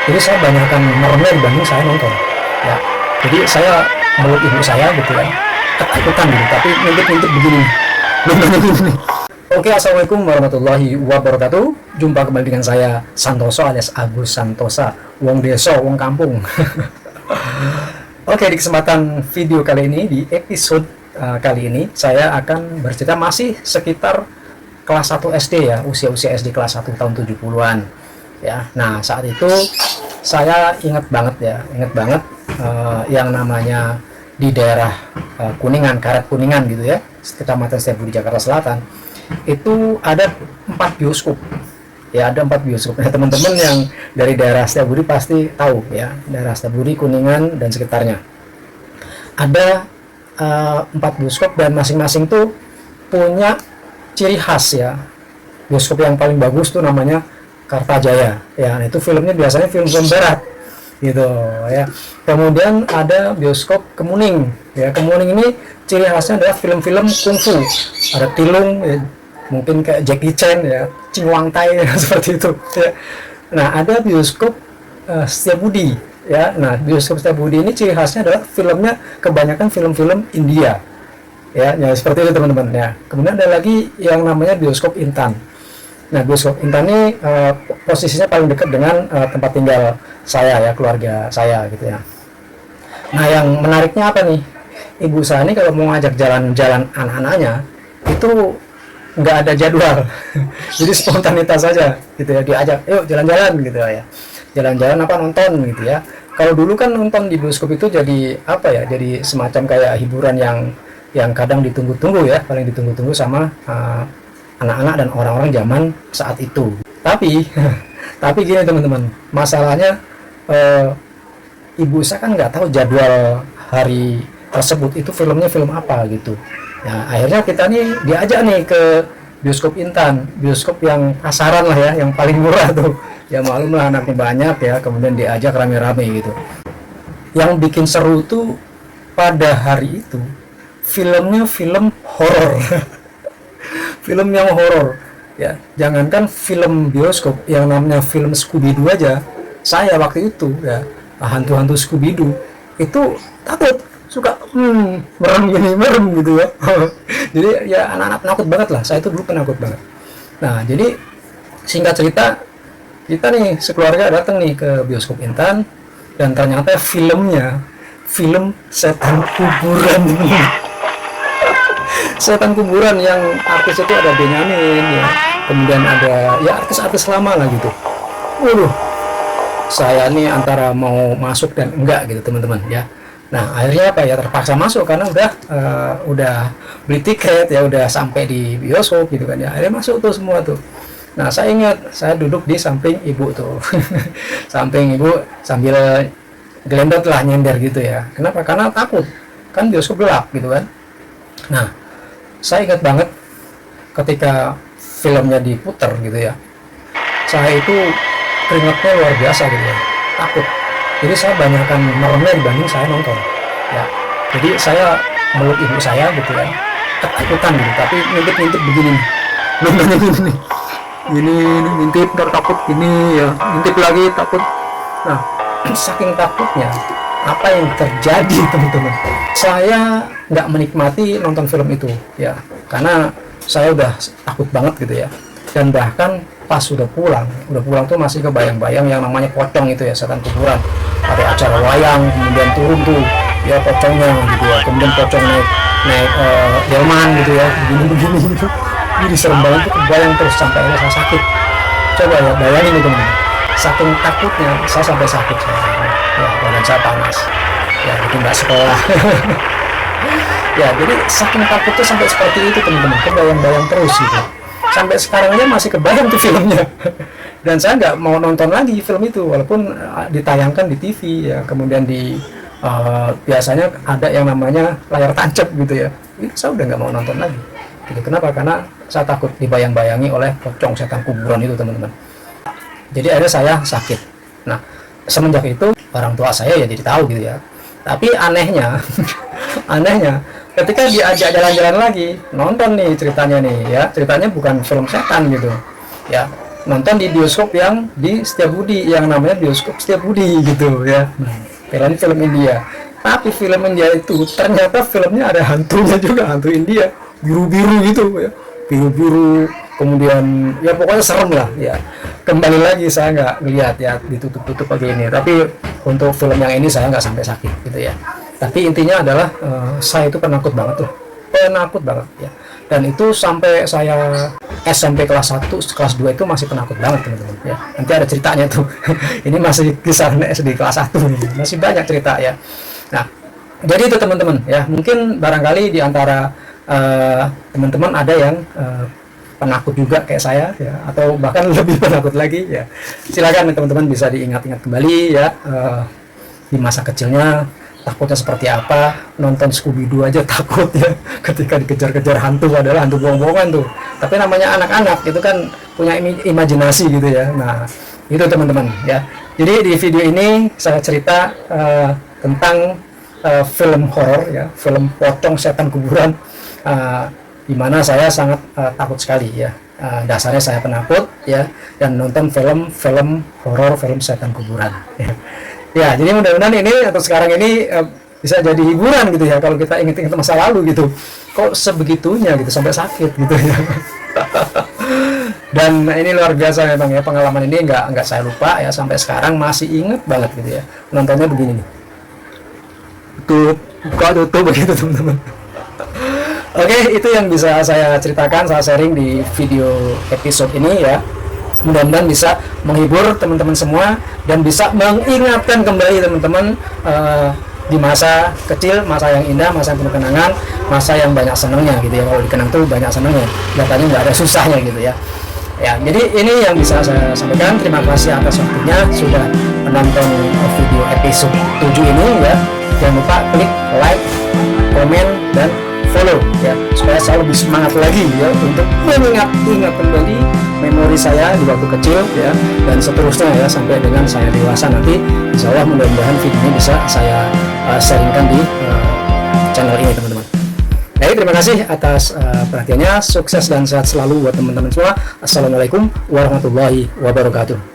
Jadi saya banyakkan meremnya dibanding saya nonton. Ya, jadi saya meluk ibu saya gitu ya, ketakutan gitu, tapi ngintip-ngintip begini. Begini. Oke, assalamualaikum warahmatullahi wabarakatuh. Jumpa kembali dengan saya Santoso alias Agus Santosa, wong deso, wong kampung. Oke, di kesempatan video kali ini, di episode kali ini, saya akan bercerita masih sekitar kelas 1 SD ya, usia-usia SD kelas 1 tahun 70-an. Ya, nah saat itu saya ingat banget yang namanya di daerah Kuningan, Karet Kuningan gitu ya, Kecamatan Setiabudi Jakarta Selatan, itu ada 4 bioskop. Ya, ada 4 bioskop. Nah, teman-teman yang dari daerah Setiabudi pasti tahu ya, daerah Setiabudi, Kuningan dan sekitarnya. Ada 4 bioskop dan masing-masing tuh punya ciri khas ya. Bioskop yang paling bagus tuh namanya Kartajaya. Ya, itu filmnya biasanya film-film barat gitu ya. Kemudian ada bioskop Kemuning. Ya, Kemuning ini ciri khasnya adalah film-film kungfu. Ada Tilung ya, mungkin kayak Jackie Chan ya, Ching Wang Tai ya, seperti itu ya. Nah, ada bioskop Setiabudi ya. Nah, bioskop Setiabudi ini ciri khasnya adalah filmnya kebanyakan film-film India ya, seperti itu teman-teman ya. Kemudian ada lagi yang namanya bioskop Intan. Nah, bioskop Intan ini posisinya paling dekat dengan tempat tinggal saya ya, keluarga saya gitu ya. Nah, yang menariknya apa nih? Ibu saya ini kalau mau ngajak jalan-jalan anak-anaknya itu nggak ada jadwal. Jadi spontanitas saja gitu ya, diajak, yuk jalan-jalan gitu ya. Jalan-jalan apa, nonton gitu ya. Kalau dulu kan nonton di bioskop itu jadi apa ya? Jadi semacam kayak hiburan yang kadang ditunggu-tunggu ya, paling ditunggu-tunggu sama anak-anak dan orang-orang zaman saat itu. Tapi tapi gini teman-teman, masalahnya ibu saya kan nggak tahu jadwal hari tersebut itu filmnya film apa gitu. Nah, akhirnya kita nih diajak nih ke bioskop Intan, bioskop yang pasaran lah ya, yang paling murah tuh. Ya maklum lah, anaknya banyak ya, kemudian diajak rame-rame gitu. Yang bikin seru tuh pada hari itu filmnya film horor. Film yang horor ya, jangankan film bioskop, yang namanya film Scooby-Doo aja, saya waktu itu ya, hantu-hantu Scooby-Doo itu takut, suka merem gitu ya. Jadi ya anak-anak penakut banget lah, saya itu dulu penakut banget. Nah, jadi singkat cerita, kita nih sekeluarga datang nih ke bioskop Intan, dan ternyata filmnya film setan kuburan. Setan kuburan yang artis itu ada Benyamin ya, kemudian ada ya artis-artis lama lah gitu. Waduh, saya nih antara mau masuk dan enggak gitu teman-teman ya. Nah, akhirnya apa ya, terpaksa masuk karena udah beli tiket ya, udah sampai di bioskop gitu kan ya. Akhirnya masuk tuh semua tuh. Nah, saya ingat saya duduk di samping ibu tuh. Samping ibu sambil gelendot lah, nyender gitu ya. Kenapa? Karena takut kan bioskop gelap gitu kan. Nah, saya ingat banget ketika filmnya diputar gitu ya, saya itu keringatnya luar biasa gitu ya, takut. Jadi saya banyakkan meremnya dibanding saya nonton ya. Jadi saya meluk ibu saya gitu ya, ketakutan gitu, tapi ngintip-ngintip begini, nontonnya gini, ngintip, ntar takut gini ya, ngintip lagi takut. Nah, saking takutnya, apa yang terjadi teman-teman, saya nggak menikmati nonton film itu ya, karena saya udah takut banget gitu ya. Dan bahkan pas udah pulang tuh masih kebayang-bayang yang namanya pocong itu ya, setan kuburan. Ada acara wayang, kemudian turun tuh ya pocongnya gitu ya, kemudian pocong naik delman gitu ya, begini gitu. Jadi serem banget tuh, kebayang terus sampai akhirnya saya sakit. Coba ya bayangin itu teman, saking takutnya saya sampai sakit ya, badan saya panas ya, itu nggak sekolah. Ya, jadi saking takutnya sampai seperti itu teman-teman, kebayang-bayang terus gitu. Sampai sekarang aja masih kebayang tuh filmnya. Dan saya nggak mau nonton lagi film itu, walaupun ditayangkan di TV ya, kemudian biasanya ada yang namanya layar tancap gitu ya. Itu saya udah nggak mau nonton lagi. Gitu. Kenapa? Karena saya takut dibayang-bayangi oleh pocong setan kuburan itu teman-teman. Jadi akhirnya saya sakit. Nah, semenjak itu orang tua saya ya jadi tahu gitu ya. Tapi anehnya, ketika diajak jalan-jalan lagi, nonton nih ceritanya nih ya, ceritanya bukan film setan gitu ya, nonton di bioskop yang di Setiabudi yang namanya bioskop Setiabudi gitu ya. Nah, filmnya film India. Tapi film India itu ternyata filmnya ada hantunya juga, hantu India, biru-biru gitu ya, biru-biru, kemudian ya pokoknya serem lah ya. Kembali lagi saya nggak lihat ya, ditutup-tutup begini. Tapi untuk film yang ini saya nggak sampai sakit gitu ya. Tapi intinya adalah saya itu penakut banget tuh, penakut banget ya. Dan itu sampai saya SMP kelas 1, kelas 2 itu masih penakut banget teman-teman ya. Nanti ada ceritanya tuh. Ini masih kisah SD kelas 1 nih, masih banyak cerita ya. Nah, jadi itu teman-teman ya, mungkin barangkali di antara teman-teman ada yang penakut juga kayak saya ya, atau bahkan lebih penakut lagi ya. Silakan teman-teman bisa diingat-ingat kembali ya, di masa kecilnya takutnya seperti apa. Nonton Scooby-Doo aja takut ya, ketika dikejar-kejar hantu, adalah hantu bohong-bohongan tuh. Tapi namanya anak-anak itu kan punya imajinasi gitu ya. Nah, itu teman-teman ya. Jadi di video ini saya cerita tentang film horor ya, film Pocong Setan Kuburan, di mana saya sangat takut sekali ya. Dasarnya saya penakut ya, dan nonton film horor, film setan kuburan ya. Ya, jadi mudah-mudahan ini atau sekarang ini bisa jadi hiburan gitu ya, kalau kita ingat-ingat masa lalu gitu, kok sebegitunya gitu sampai sakit gitu ya. Dan ini luar biasa memang ya, pengalaman ini nggak saya lupa ya, sampai sekarang masih inget banget gitu ya. Nontonnya begini nih, tutup begitu teman-teman. Oke, itu yang bisa saya ceritakan, saya sharing di video episode ini ya. Mudah-mudahan bisa menghibur teman-teman semua dan bisa mengingatkan kembali teman-teman di masa kecil, masa yang indah, masa yang penuh kenangan, masa yang banyak senangnya gitu ya. Kalau dikenang tuh banyak senangnya, datanya nggak ada susahnya gitu ya. Ya, jadi ini yang bisa saya sampaikan. Terima kasih atas waktunya sudah menonton video episode 7 ini ya. Jangan lupa klik like, komen, dan follow ya, supaya saya lebih semangat lagi ya untuk mengingat kembali memori saya di waktu kecil ya, dan seterusnya ya sampai dengan saya dewasa nanti. Insya Allah mudah-mudahan video ini bisa saya sharingkan di channel ini teman-teman. Jadi terima kasih atas perhatiannya, sukses dan sehat selalu buat teman-teman semua. Assalamualaikum warahmatullahi wabarakatuh.